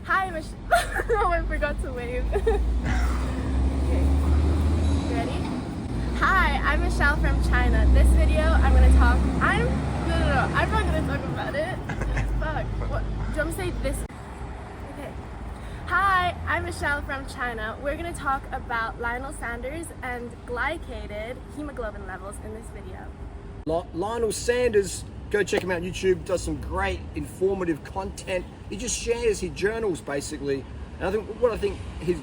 Hi, oh, I forgot to wave. Okay. You ready? Hi, I'm Michelle from China. This video, I'm not gonna talk about it. Fuck. What? Do you want me to say this? Okay. Hi, I'm Michelle from China. We're gonna talk about Lionel Sanders and glycated hemoglobin levels in this video. Lionel Sanders, go check him out on YouTube, does some great informative content. He just shares his journals basically. And I think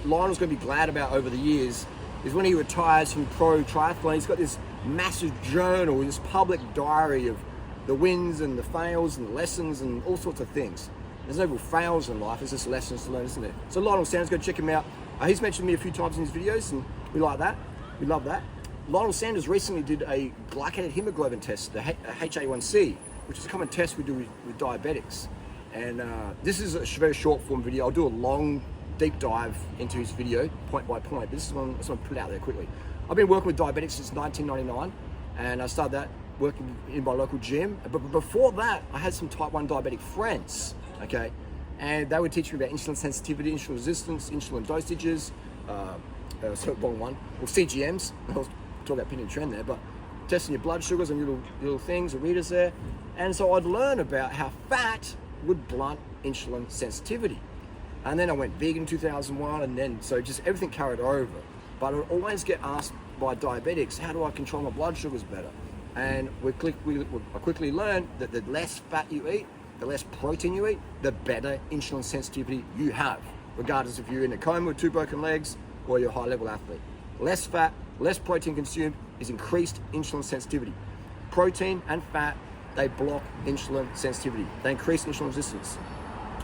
Lionel's going to be glad about over the years is when he retires from pro triathlon, he's got this massive journal, this public diary of the wins and the fails and the lessons and all sorts of things. There's no real fails in life, it's just lessons to learn, isn't it? So Lionel Sanders, go check him out. He's mentioned me a few times in his videos and we like that, we love that. Lionel Sanders recently did a glycated hemoglobin test, the HA1C, which is a common test we do with diabetics. And this is a very short form video. I'll do a long deep dive into his video, point by point. This is one I just want to put it out there quickly. I've been working with diabetics since 1999, and I started that working in my local gym. But before that, I had some type 1 diabetic friends, okay? And they would teach me about insulin sensitivity, insulin resistance, insulin dosages, wrong one, or CGMs. I was talking about pin and trend there, but testing your blood sugars and little things, the readers there. And so I'd learn about how fat would blunt insulin sensitivity. And then I went vegan in 2001, and then so just everything carried over. But I would always get asked by diabetics, how do I control my blood sugars better? And I quickly learned that the less fat you eat, the less protein you eat, the better insulin sensitivity you have, regardless if you're in a coma with 2 broken legs or you're a high-level athlete. Less fat, less protein consumed is increased insulin sensitivity. Protein and fat, they block insulin sensitivity. They increase insulin resistance.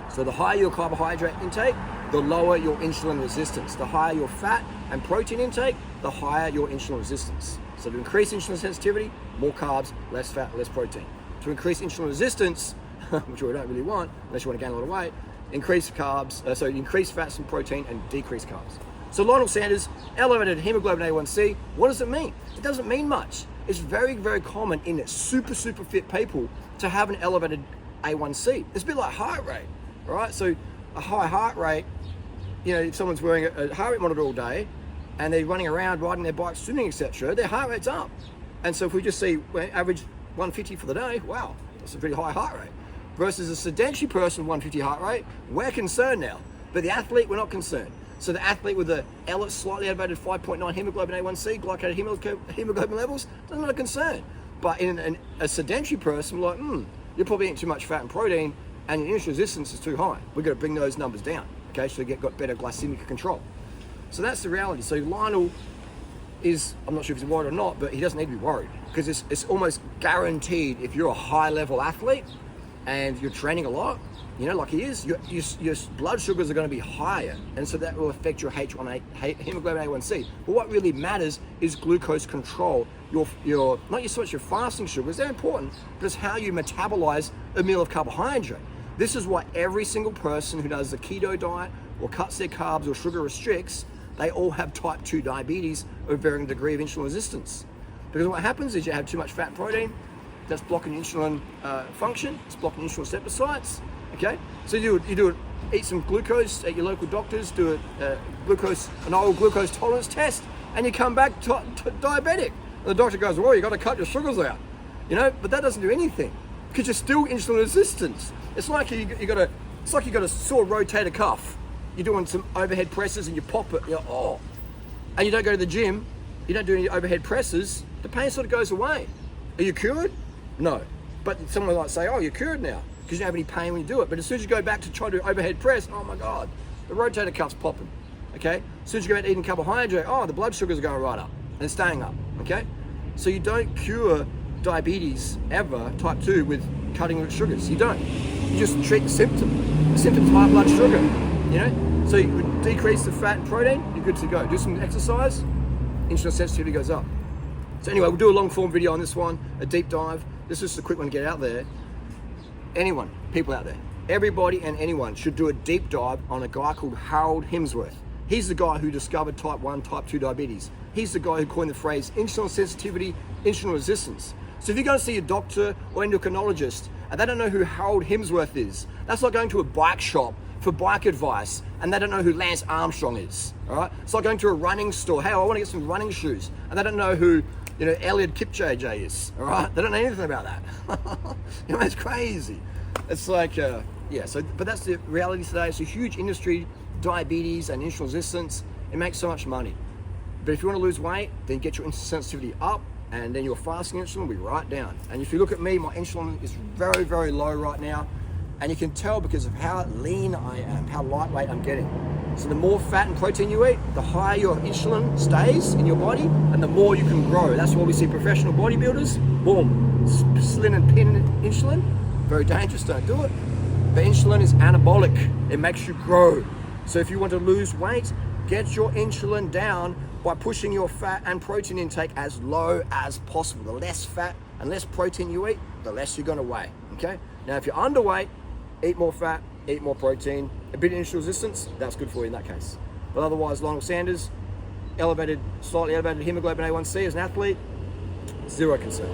So the higher your carbohydrate intake, the lower your insulin resistance. The higher your fat and protein intake, the higher your insulin resistance. So to increase insulin sensitivity, more carbs, less fat, less protein. To increase insulin resistance, which we don't really want, unless you want to gain a lot of weight, increase fats and protein and decrease carbs. So Lionel Sanders, elevated hemoglobin A1C, what does it mean? It doesn't mean much. It's very, very common in super fit people to have an elevated A1C. It's a bit like heart rate, right? So a high heart rate, you know, if someone's wearing a heart rate monitor all day and they're running around, riding their bikes, swimming, etc., their heart rate's up. And so if we just see average 150 for the day, wow, that's a pretty high heart rate. Versus a sedentary person, 150 heart rate, we're concerned now. But the athlete, we're not concerned. So the athlete with a slightly elevated 5.9 hemoglobin A1C, glycated hemoglobin levels, that's not a concern. But in a sedentary person, we're like, you're probably eating too much fat and protein and your insulin resistance is too high. We've got to bring those numbers down, okay, so you got better glycemic control. So that's the reality. So Lionel is, I'm not sure if he's worried or not, but he doesn't need to be worried because it's almost guaranteed if you're a high-level athlete and you're training a lot, you know, like he is, your blood sugars are going to be higher, and so that will affect your hemoglobin A1C. But what really matters is glucose control. Your not so much your fasting sugars, they're important, but it's how you metabolize a meal of carbohydrate. This is why every single person who does the keto diet or cuts their carbs or sugar restricts, they all have type 2 diabetes of varying degree of insulin resistance. Because what happens is you have too much fat and protein, that's blocking insulin function, it's blocking insulin receptor sites. Okay, so you eat some glucose at your local doctor's, do an old glucose tolerance test, and you come back diabetic. And the doctor goes, well, you got to cut your sugars out, you know, but that doesn't do anything because you're still insulin resistant. It's like you got a sore rotator cuff. You're doing some overhead presses and you pop it, and you don't go to the gym, you don't do any overhead presses, the pain sort of goes away. Are you cured? No. But someone might say, oh, you're cured now, because you don't have any pain when you do it. But as soon as you go back to try to do overhead press, oh my God, the rotator cuff's popping, okay? As soon as you go back to eating carbohydrate, the blood sugars are going right up and staying up, okay? So you don't cure diabetes ever, type 2, with cutting sugars. You don't. You just treat the symptom. The symptom's high blood sugar, you know? So you decrease the fat and protein, you're good to go. Do some exercise, insulin sensitivity goes up. So anyway, we'll do a long form video on this one, a deep dive. This is just a quick one to get out there. Anyone, people out there, everybody and anyone should do a deep dive on a guy called Harold Hemsworth. He's the guy who discovered type 1, type 2 diabetes. He's the guy who coined the phrase insulin sensitivity, insulin resistance. So if you go and see a doctor or endocrinologist and they don't know who Harold Hemsworth is, that's like going to a bike shop for bike advice and they don't know who Lance Armstrong is, all right? It's like going to a running store. Hey, I want to get some running shoes. And they don't know who, Eliud Kipchoge is, all right? They don't know anything about that. It's crazy. It's like, but that's the reality today. It's a huge industry, diabetes and insulin resistance. It makes so much money. But if you want to lose weight, then get your insulin sensitivity up, and then your fasting insulin will be right down. And if you look at me, my insulin is very, very low right now. And you can tell because of how lean I am, how lightweight I'm getting. So the more fat and protein you eat, the higher your insulin stays in your body and the more you can grow. That's why we see professional bodybuilders, boom, slim and pin insulin. Very dangerous, don't do it. But insulin is anabolic. It makes you grow. So if you want to lose weight, get your insulin down by pushing your fat and protein intake as low as possible. The less fat and less protein you eat, the less you're gonna weigh, okay? Now, if you're underweight, eat more fat, eat more protein, a bit of insulin resistance, that's good for you in that case. But otherwise, Lionel Sanders, slightly elevated hemoglobin A1C as an athlete, zero concern.